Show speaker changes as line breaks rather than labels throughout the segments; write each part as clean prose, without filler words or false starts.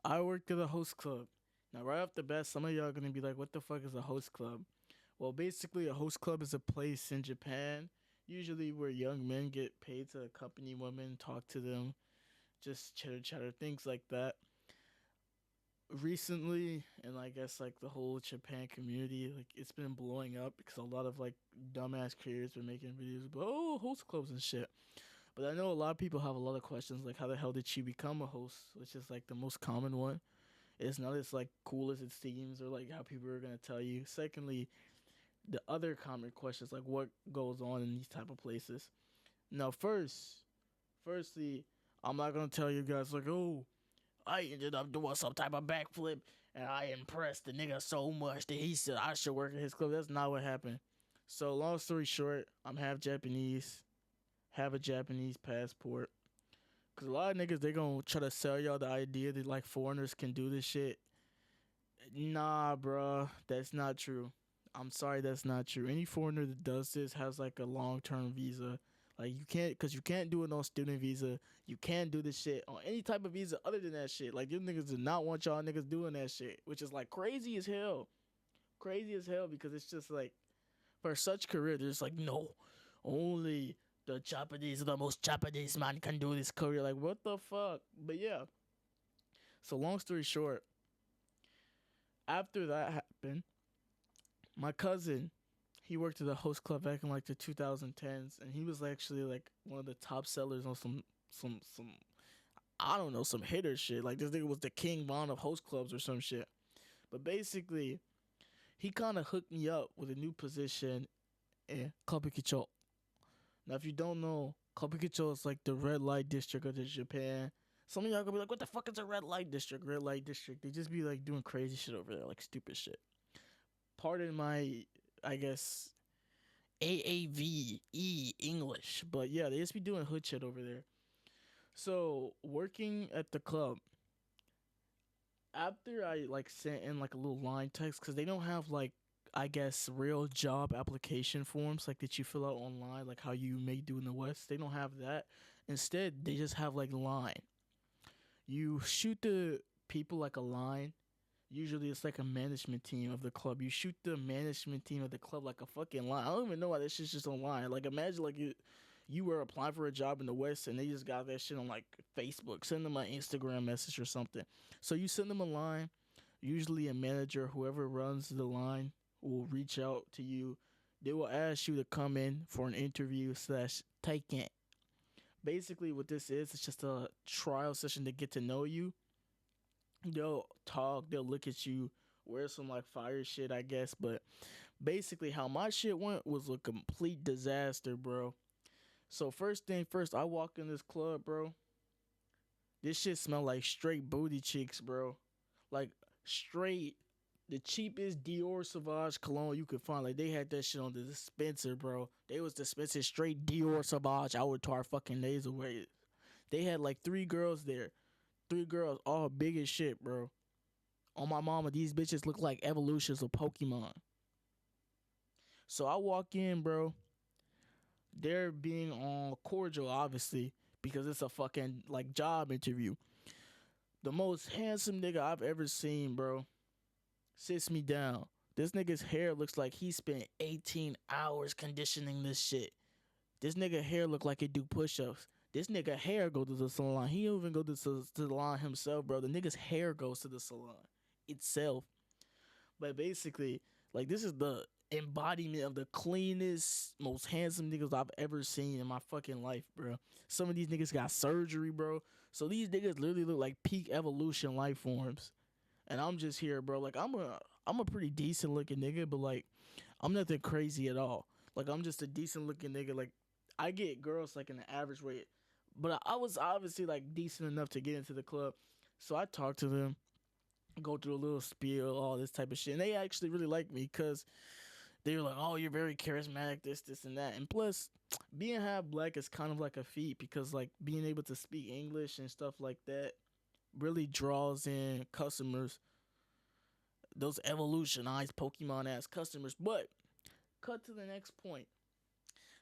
I worked at a host club. Now, right off the bat, some of y'all are gonna be like, "What the fuck is a host club?" Well, basically, a host club is a place in Japan, usually where young men get paid to accompany women, talk to them, just chitter chatter, things like that. Recently, and I guess like the whole Japan community, like it's been blowing up because a lot of like dumbass creators been making videos about host clubs and shit. But I know a lot of people have a lot of questions like how the hell did she become a host, which is like the most common one. It's not as like cool as it seems or like how people are gonna tell you. Secondly, the other common questions like what goes on in these type of places. Now, firstly, I'm not gonna tell you guys like, oh, I ended up doing some type of backflip and I impressed the nigga so much that he said I should work at his club. That's not what happened. So long story short, I'm half Japanese, have a Japanese passport. Cause a lot of niggas they gonna try to sell y'all the idea that like foreigners can do this shit. Nah, bruh, that's not true. I'm sorry, that's not true. Any foreigner that does this has like a long term visa. Like you can't, cause you can't do it on student visa. You can't do this shit on any type of visa other than that shit. Like you niggas do not want y'all niggas doing that shit, which is like crazy as hell. Crazy as hell because it's just like for such career, there's like no, only the Japanese, the most Japanese man can do this career. Like what the fuck? But yeah. So long story short, after that happened, my cousin, he worked at a host club back in like the 2010s, and he was actually like one of the top sellers on some I don't know some hitter shit. Like this nigga was the King Von of host clubs or some shit. But basically, he kind of hooked me up with a new position in Kabukicho. Now, if you don't know, Kabukicho is like the red light district of Japan. Some of y'all gonna be like, "What the fuck is a red light district?" Red light district. They just be like doing crazy shit over there, like stupid shit. Pardon my, I guess, AAVE English. But yeah, they just be doing hood shit over there. So working at the club, after I like sent in like a little line text because they don't have like I guess real job application forms like that you fill out online like how you may do in the West. They don't have that. Instead, they just have like line. You shoot the people like a line. Usually it's like a management team of the club. You shoot the management team of the club like a fucking line. I don't even know why this shit's just online. Like imagine like you were applying for a job in the West and they just got that shit on like Facebook. Send them an Instagram message or something. So you send them a line. Usually a manager, whoever runs the line, will reach out to you. They will ask you to come in for an interview slash take it. Basically, what this is, it's just a trial session to get to know you. They'll talk, they'll look at you, wear some like fire shit, I guess. But basically, how my shit went was a complete disaster, bro. So first thing first, I walk in this club, bro. This shit smell like straight booty cheeks, bro. Like straight the cheapest Dior Sauvage cologne you could find. Like they had that shit on the dispenser, bro. They was dispensing straight Dior Sauvage out to our fucking nasal away. They had like three girls there. Three girls, all big as shit, bro. On my mama, these bitches look like evolutions of Pokemon. So I walk in, bro. They're being all cordial, obviously, because it's a fucking like job interview. The most handsome nigga I've ever seen, bro, sits me down. This nigga's hair looks like he spent 18 hours conditioning this shit. This nigga hair look like he do push-ups. This nigga hair go to the salon. He don't even go to the salon himself, bro. The nigga's hair goes to the salon itself. But basically, like this is the embodiment of the cleanest, most handsome niggas I've ever seen in my fucking life, bro. Some of these niggas got surgery, bro. So these niggas literally look like peak evolution life forms. And I'm just here, bro. Like I'm a pretty decent looking nigga, but like I'm nothing crazy at all. Like I'm just a decent looking nigga. Like I get girls like in the average rate, but I was obviously like decent enough to get into the club. So I talk to them, go through a little spiel, all this type of shit, and they actually really like me because they were like, "Oh, you're very charismatic, this, and that." And plus, being half black is kind of like a feat because like being able to speak English and stuff like that really draws in customers, those evolutionized Pokemon ass customers. But cut to the next point.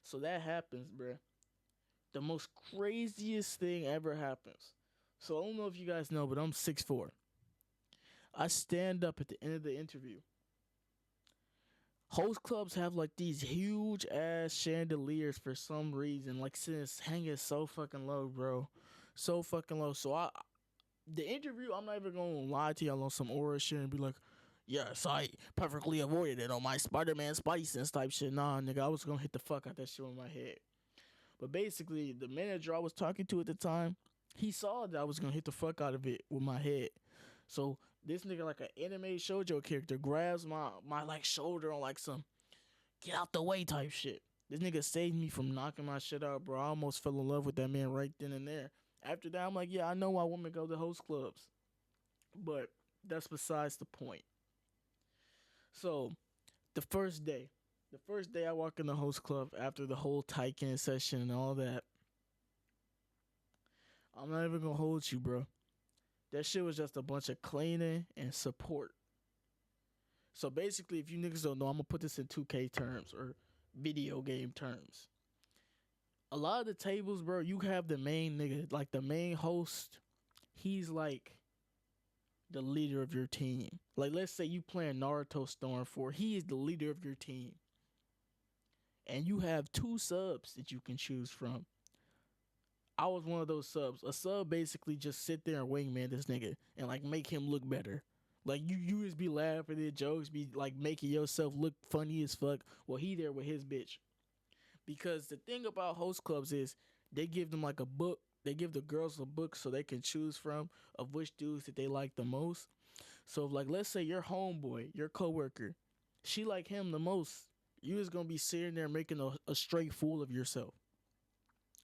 So that happens, bruh. The most craziest thing ever happens. So I don't know if you guys know, but I'm 6'4". I stand up at the end of the interview. Host clubs have like these huge ass chandeliers for some reason, like since hanging so fucking low, bro, so fucking low. So the interview, I'm not even gonna lie to y'all on some aura shit and be like, yes, I perfectly avoided it on my Spider-Man Spidey sense type shit. Nah, nigga, I was gonna hit the fuck out that shit with my head. But basically, the manager I was talking to at the time, he saw that I was gonna hit the fuck out of it with my head. So this nigga, like an anime shoujo character, grabs my like shoulder on like some get out the way type shit. This nigga saved me from knocking my shit out, bro. I almost fell in love with that man right then and there. After that, I'm like, yeah, I know why women go to host clubs, but that's besides the point. So the first day I walk in the host club after the whole Taiken session and all that, I'm not even gonna hold you, bro. That shit was just a bunch of cleaning and support. So basically, if you niggas don't know, I'm gonna put this in 2K terms or video game terms. A lot of the tables, bro, you have the main nigga, like the main host. He's like the leader of your team. Like, let's say you playing Naruto Storm 4, he is the leader of your team, and you have two subs that you can choose from. I was one of those subs. A sub basically just sit there and wingman this nigga and like make him look better. Like you just be laughing at jokes, be like making yourself look funny as fuck. Well, he there with his bitch. Because the thing about host clubs is they give them like a book. They give the girls a book so they can choose from of which dudes that they like the most. So like let's say your homeboy, your coworker, she like him the most. You just gonna be sitting there making a straight fool of yourself.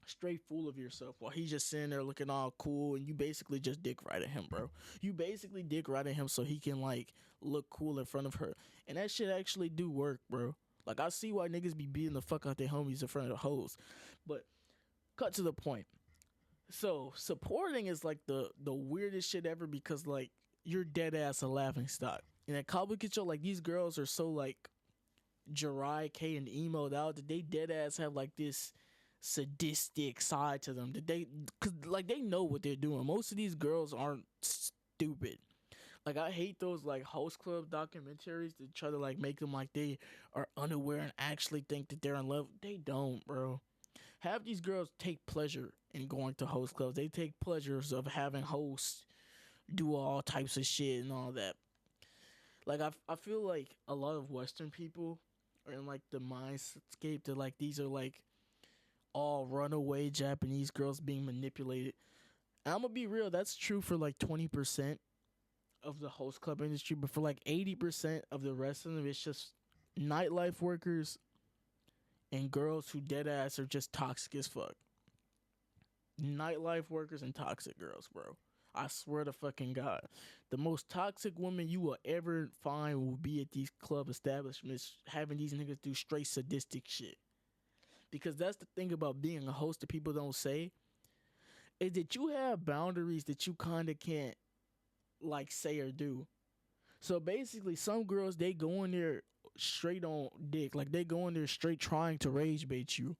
Straight fool of yourself while he's just sitting there looking all cool and you basically just dick right at him, bro. You basically dick right at him so he can like look cool in front of her. And that shit actually do work, bro. Like I see why niggas be beating the fuck out their homies in front of the hoes. But cut to the point. So supporting is like the weirdest shit ever because like you're dead ass a laughing stock. And at Kabukicho, like these girls are so like Jirai K and emoed out that they dead ass have like this sadistic side to them that they cause like they know what they're doing. Most of these girls aren't stupid. Like I hate those like host club documentaries that try to like make them like they are unaware and actually think that they're in love. They don't, bro. Have these girls take pleasure in going to host clubs. They take pleasures of having hosts do all types of shit and all that. Like I feel like a lot of Western people are in like the mindscape that like these are like all runaway Japanese girls being manipulated. And I'm gonna be real, that's true for like 20% of the host club industry, but for like 80% of the rest of them, it's just nightlife workers and girls who dead ass are just toxic as fuck. Nightlife workers and toxic girls, bro. I swear to fucking God. The most toxic woman you will ever find will be at these club establishments having these niggas do straight sadistic shit. Because that's the thing about being a host that people don't say is that you have boundaries that you kind of can't like say or do. So basically, some girls they go in there straight on dick, like they go in there straight trying to rage bait you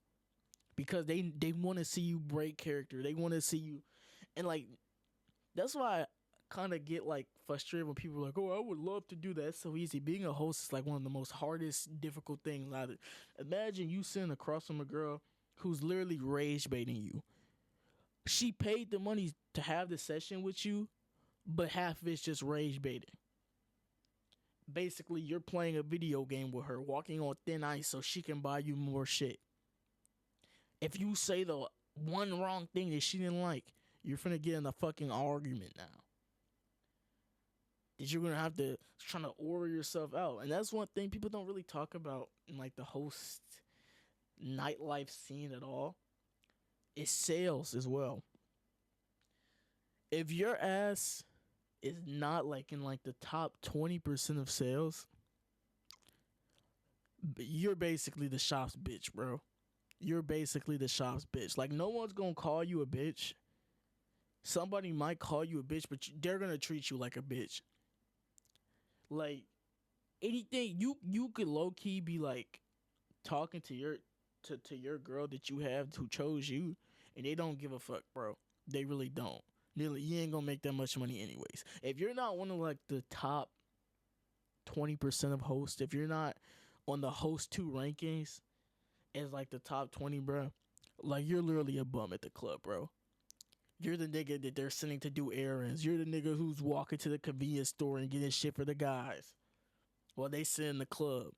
because they want to see you break character. They want to see you, and like that's why I kind of get like frustrated when people are like, "Oh, I would love to do that. It's so easy." Being a host is like one of the most hardest, difficult things. Either imagine you sitting across from a girl who's literally rage baiting you. She paid the money to have the session with you, but half of it's just rage baiting. Basically, you're playing a video game with her, walking on thin ice so she can buy you more shit. If you say the one wrong thing that she didn't like, you're finna get in a fucking argument now. That you're gonna have to try to order yourself out. And that's one thing people don't really talk about in like the host nightlife scene at all. It's sales as well. If your ass is not like in like the top 20% of sales, you're basically the shop's bitch, bro. You're basically the shop's bitch. Like no one's gonna call you a bitch. Somebody might call you a bitch, but they're gonna treat you like a bitch. Like anything you could low key be like talking to your girl that you have who chose you, and they don't give a fuck, bro. They really don't. Nearly, you ain't gonna make that much money anyways. If you're not one of like the top 20% of hosts, if you're not on the host two rankings as like the top 20, bro, like you're literally a bum at the club, bro. You're the nigga that they're sending to do errands. You're the nigga who's walking to the convenience store and getting shit for the guys while they sit in the club.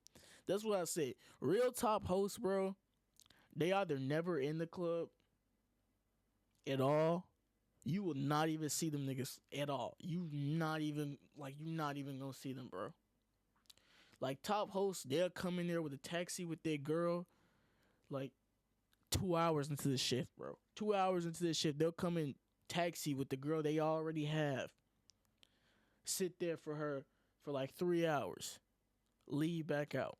That's what I say. Real top hosts, bro, they either never in the club at all. You will not even see them niggas at all. You not even gonna see them, bro. Like top hosts, they'll come in there with a taxi with their girl, like 2 hours into the shift, bro. 2 hours into the shift, they'll come in taxi with the girl they already have. Sit there for her for like 3 hours. Leave back out.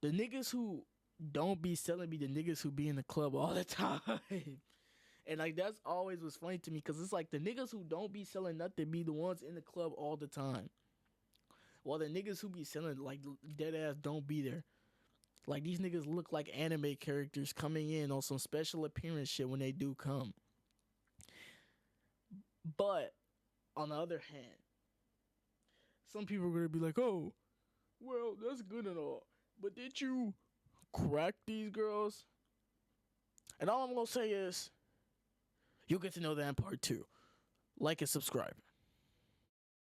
The niggas who don't be selling be the niggas who be in the club all the time. And like that's always what's funny to me because it's like the niggas who don't be selling nothing be the ones in the club all the time. While the niggas who be selling like dead ass don't be there. Like these niggas look like anime characters coming in on some special appearance shit when they do come. But on the other hand, some people are gonna be like, "Oh, well, that's good and all, but did you crack these girls?" And all I'm gonna say is, you'll get to know that in part two. Like and subscribe.